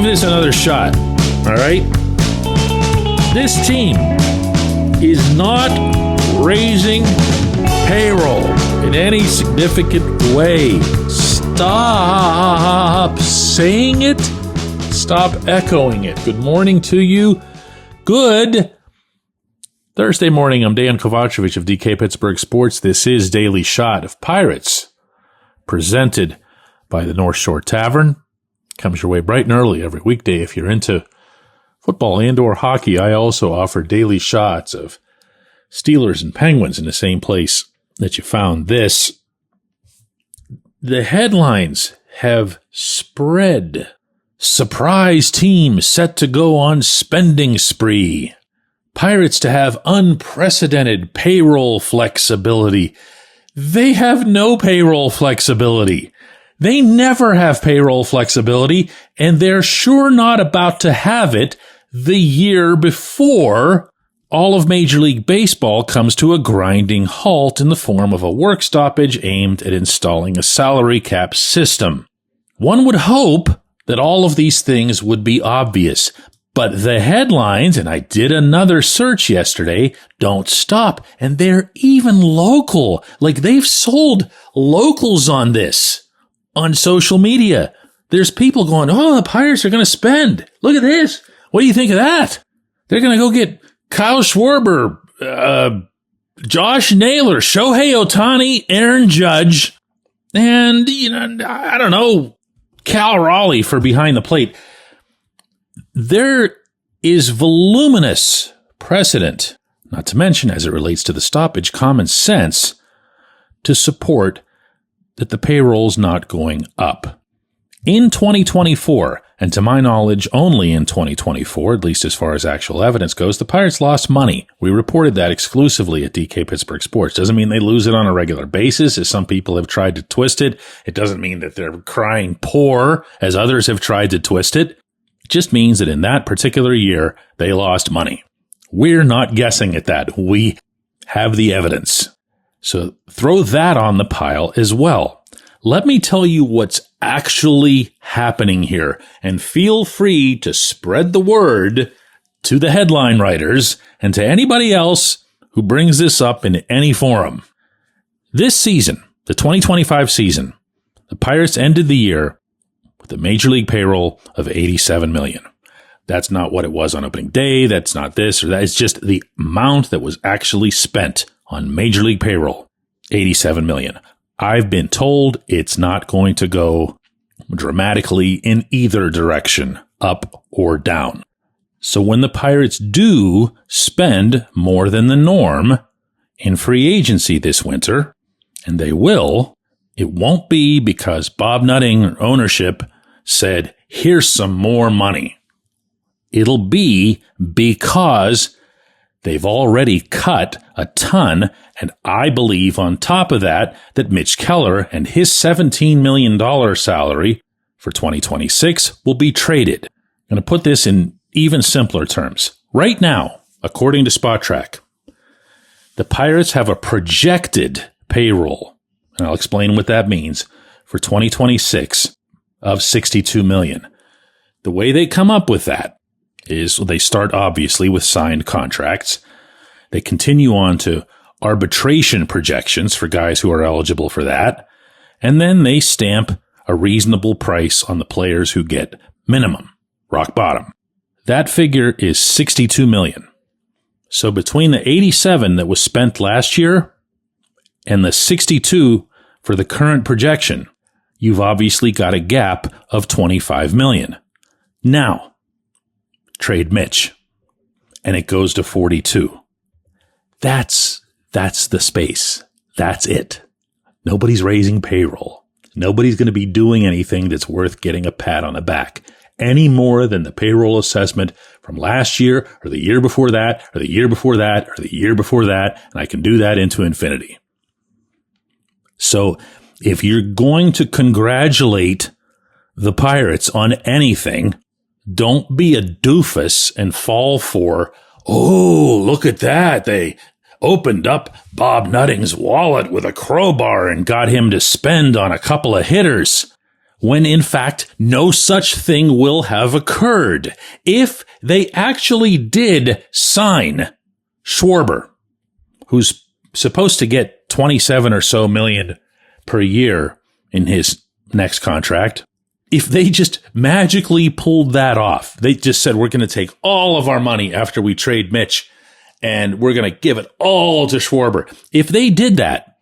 this another shot, all right? This team is not raising payroll in any significant way. Stop saying it. Stop echoing it. Good morning to you. Good Thursday morning. I'm Dejan Kovacevic of DK Pittsburgh Sports. This is Daily Shot of Pirates, presented by the Northshore Tavern. Comes your way bright and early every weekday if you're into football and or hockey. I also offer daily shots of Steelers and Penguins in the same place that you found this. The headlines have spread. Surprise team set to go on spending spree. Pirates to have unprecedented payroll flexibility. They have no payroll flexibility. They never have payroll flexibility, and they're sure not about to have it the year before all of Major League Baseball comes to a grinding halt in the form of a work stoppage aimed at installing a salary cap system. One would hope that all of these things would be obvious, but the headlines, and I did another search yesterday, don't stop, and they're even local. Like, they've sold locals on this. On social media, there's people going, oh, the Pirates are going to spend. Look at this. What do you think of that? They're going to go get Kyle Schwarber, Josh Naylor, Shohei Ohtani, Aaron Judge, and, I don't know, Cal Raleigh for behind the plate. There is voluminous precedent, not to mention as it relates to the stoppage, common sense, to support that the payroll's not going up. In 2024, and to my knowledge only in 2024, at least as far as actual evidence goes, the Pirates lost money. We reported that exclusively at DK Pittsburgh Sports. Doesn't mean they lose it on a regular basis, as some people have tried to twist it. It doesn't mean that they're crying poor, as others have tried to twist it. It just means that in that particular year, they lost money. We're not guessing at that. We have the evidence. So throw that on the pile as well. Let me tell you what's actually happening here, and feel free to spread the word to the headline writers and to anybody else who brings this up in any forum. This season, the 2025 season, the Pirates ended the year with a major league payroll of $87 million. That's not what it was on opening day. That's not this or that. It's just the amount that was actually spent on major league payroll, $87 million. I've been told it's not going to go dramatically in either direction, up or down. So when the Pirates do spend more than the norm in free agency this winter, and they will, it won't be because Bob Nutting ownership said, here's some more money. It'll be because they've already cut a ton, and I believe on top of that Mitch Keller and his $17 million salary for 2026 will be traded. I'm going to put this in even simpler terms. Right now, according to SpotTrack, the Pirates have a projected payroll, and I'll explain what that means, for 2026 of $62 million. The way they come up with that is they start obviously with signed contracts. They continue on to arbitration projections for guys who are eligible for that. And then they stamp a reasonable price on the players who get minimum, rock bottom. That figure is $62 million. So between the 87 that was spent last year and the 62 for the current projection, you've obviously got a gap of $25 million. Now, trade Mitch, and it goes to 42. That's the space. That's it. Nobody's raising payroll. Nobody's going to be doing anything that's worth getting a pat on the back any more than the payroll assessment from last year or the year before that or the year before that or the year before that. And I can do that into infinity. So if you're going to congratulate the Pirates on anything, don't be a doofus and fall for, oh, look at that. They opened up Bob Nutting's wallet with a crowbar and got him to spend on a couple of hitters. when in fact no such thing will have occurred. If they actually did sign Schwarber, who's supposed to get 27 or so million per year in his next contract, if they just magically pulled that off, they just said, we're going to take all of our money after we trade Mitch and we're going to give it all to Schwarber. If they did that,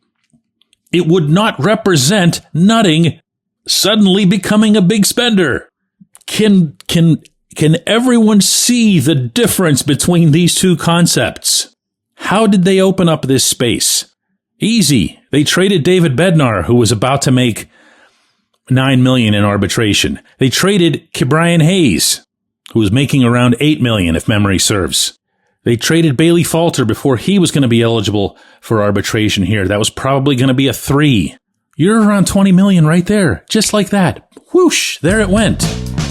it would not represent Nutting suddenly becoming a big spender. Can everyone see the difference between these two concepts? How did they open up this space? Easy. They traded David Bednar, who was about to make $9 million in arbitration. They traded Brian Hayes, who was making around $8 million, if memory serves. They traded Bailey Falter before he was going to be eligible for arbitration here. That was probably going to be a 3. You're around $20 million right there. Just like that. Whoosh, there it went.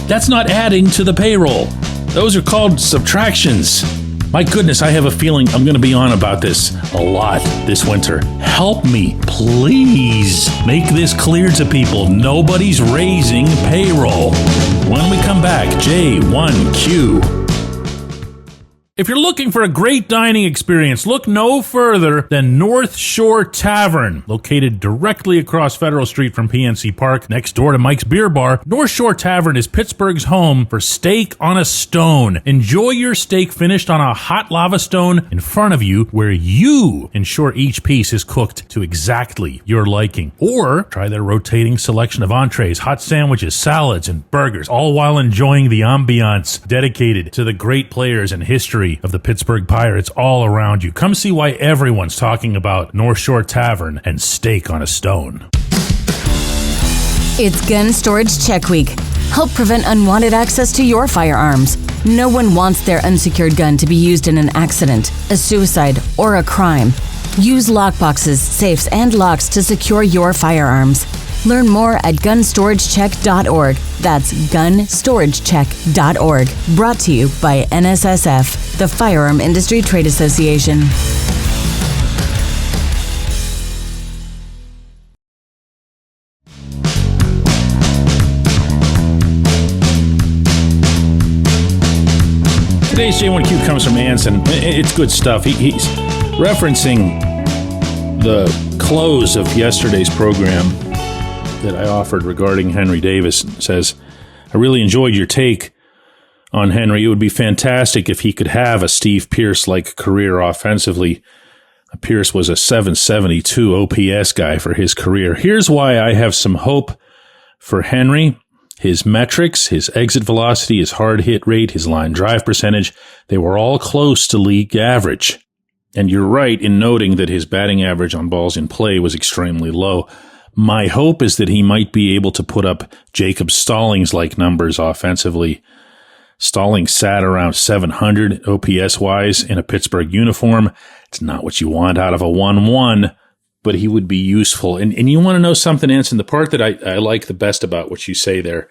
That's not adding to the payroll. Those are called subtractions. My goodness, I have a feeling I'm going to be on about this a lot this winter. Help me, please, make this clear to people. Nobody's raising payroll. When we come back, J1Q. If you're looking for a great dining experience, look no further than Northshore Tavern, located directly across Federal Street from PNC Park, next door to Mike's Beer Bar. Northshore Tavern is Pittsburgh's home for steak on a stone. Enjoy your steak finished on a hot lava stone in front of you, where you ensure each piece is cooked to exactly your liking. Or try their rotating selection of entrees, hot sandwiches, salads, and burgers, all while enjoying the ambiance dedicated to the great players and history of the Pittsburgh Pirates all around you. Come see why everyone's talking about Northshore Tavern and steak on a stone. It's Gun Storage Check Week. Help prevent unwanted access to your firearms. No one wants their unsecured gun to be used in an accident, a suicide, or a crime. Use lockboxes, safes, and locks to secure your firearms. Learn more at gunstoragecheck.org. That's gunstoragecheck.org. Brought to you by NSSF, the Firearm Industry Trade Association. Today's J1Q comes from Anson. It's good stuff. He's referencing the close of yesterday's program that I offered regarding Henry Davis. It says, I really enjoyed your take on Henry. It would be fantastic if he could have a Steve Pearce-like career offensively. Pearce was a 772 OPS guy for his career. Here's why I have some hope for Henry. His metrics, his exit velocity, his hard hit rate, his line drive percentage, they were all close to league average. And you're right in noting that his batting average on balls in play was extremely low. My hope is that he might be able to put up Jacob Stallings-like numbers offensively. Stallings sat around 700 OPS-wise in a Pittsburgh uniform. It's not what you want out of a 1-1, but he would be useful. And you want to know something, Anson? The part that I like the best about what you say there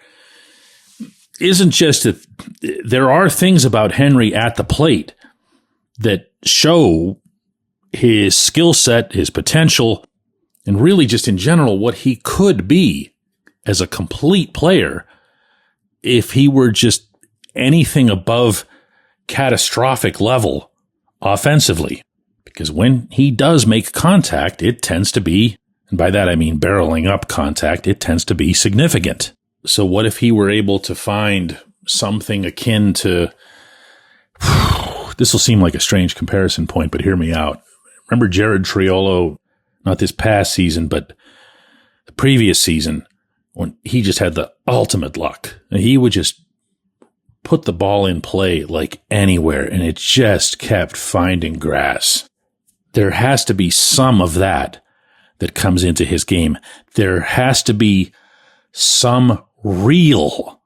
isn't just that there are things about Henry at the plate that show his skill set, his potential, and really just in general what he could be as a complete player if he were just anything above catastrophic level offensively. Because when he does make contact, it tends to be, and by that I mean barreling up contact, it tends to be significant. So what if he were able to find something akin to, this will seem like a strange comparison point, but hear me out. Remember Jared Triolo, not this past season, but the previous season, when he just had the ultimate luck. And he would just put the ball in play like anywhere, and it just kept finding grass. There has to be some of that comes into his game. There has to be some real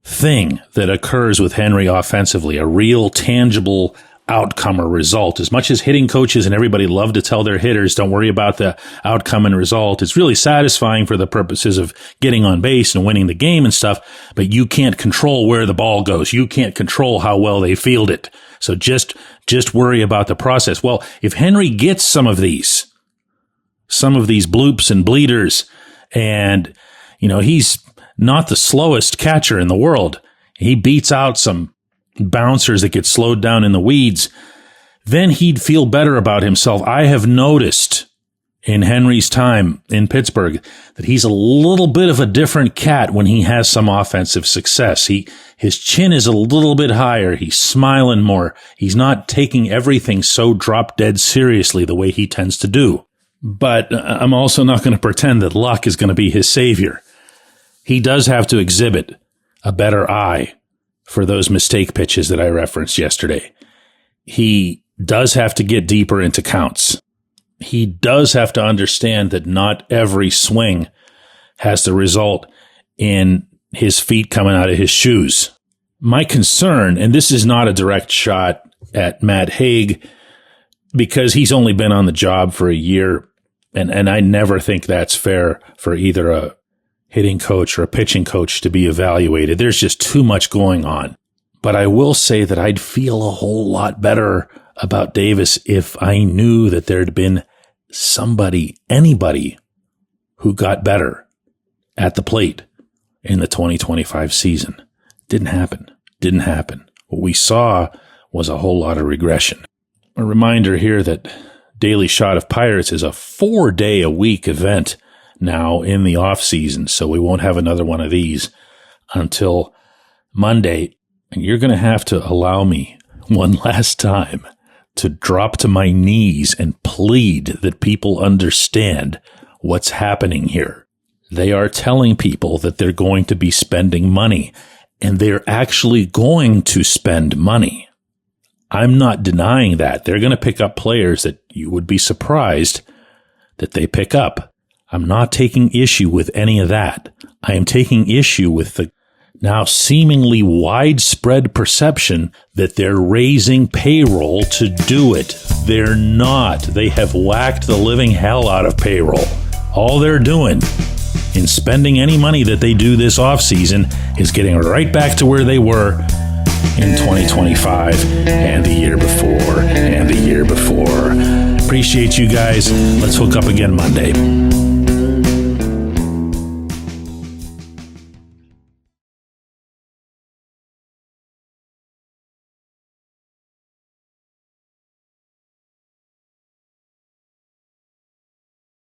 thing that occurs with Henry offensively, a real tangible outcome or result. As much as hitting coaches and everybody love to tell their hitters, don't worry about the outcome and result, it's really satisfying for the purposes of getting on base and winning the game and stuff, but you can't control where the ball goes. You can't control how well they field it. So just worry about the process. Well, if Henry gets some of these bloops and bleeders, and, he's not the slowest catcher in the world. He beats out some bouncers that get slowed down in the weeds. Then he'd feel better about himself. I have noticed in Henry's time in Pittsburgh that he's a little bit of a different cat when he has some offensive success. His chin is a little bit higher. He's smiling more. He's not taking everything so drop dead seriously the way he tends to do. But I'm also not going to pretend that luck is going to be his savior. He does have to exhibit a better eye for those mistake pitches that I referenced yesterday. He does have to get deeper into counts. He does have to understand that not every swing has to result in his feet coming out of his shoes. My concern, and this is not a direct shot at Matt Haig, because he's only been on the job for a year, and I never think that's fair for either a hitting coach or a pitching coach to be evaluated. There's just too much going on. But I will say that I'd feel a whole lot better about Davis if I knew that there'd been anybody who got better at the plate in the 2025 season. Didn't happen. What we saw was a whole lot of regression. A reminder here that Daily Shot of Pirates is a 4-day-a-week event now in the off season, so we won't have another one of these until Monday. And you're going to have to allow me one last time to drop to my knees and plead that people understand what's happening here. They are telling people that they're going to be spending money, and they're actually going to spend money. I'm not denying that. They're going to pick up players that you would be surprised that they pick up. I'm not taking issue with any of that. I am taking issue with the now seemingly widespread perception that they're raising payroll to do it. They're not. They have whacked the living hell out of payroll. All they're doing in spending any money that they do this offseason is getting right back to where they were in 2025 and the year before and the year before. Appreciate you guys. Let's hook up again Monday.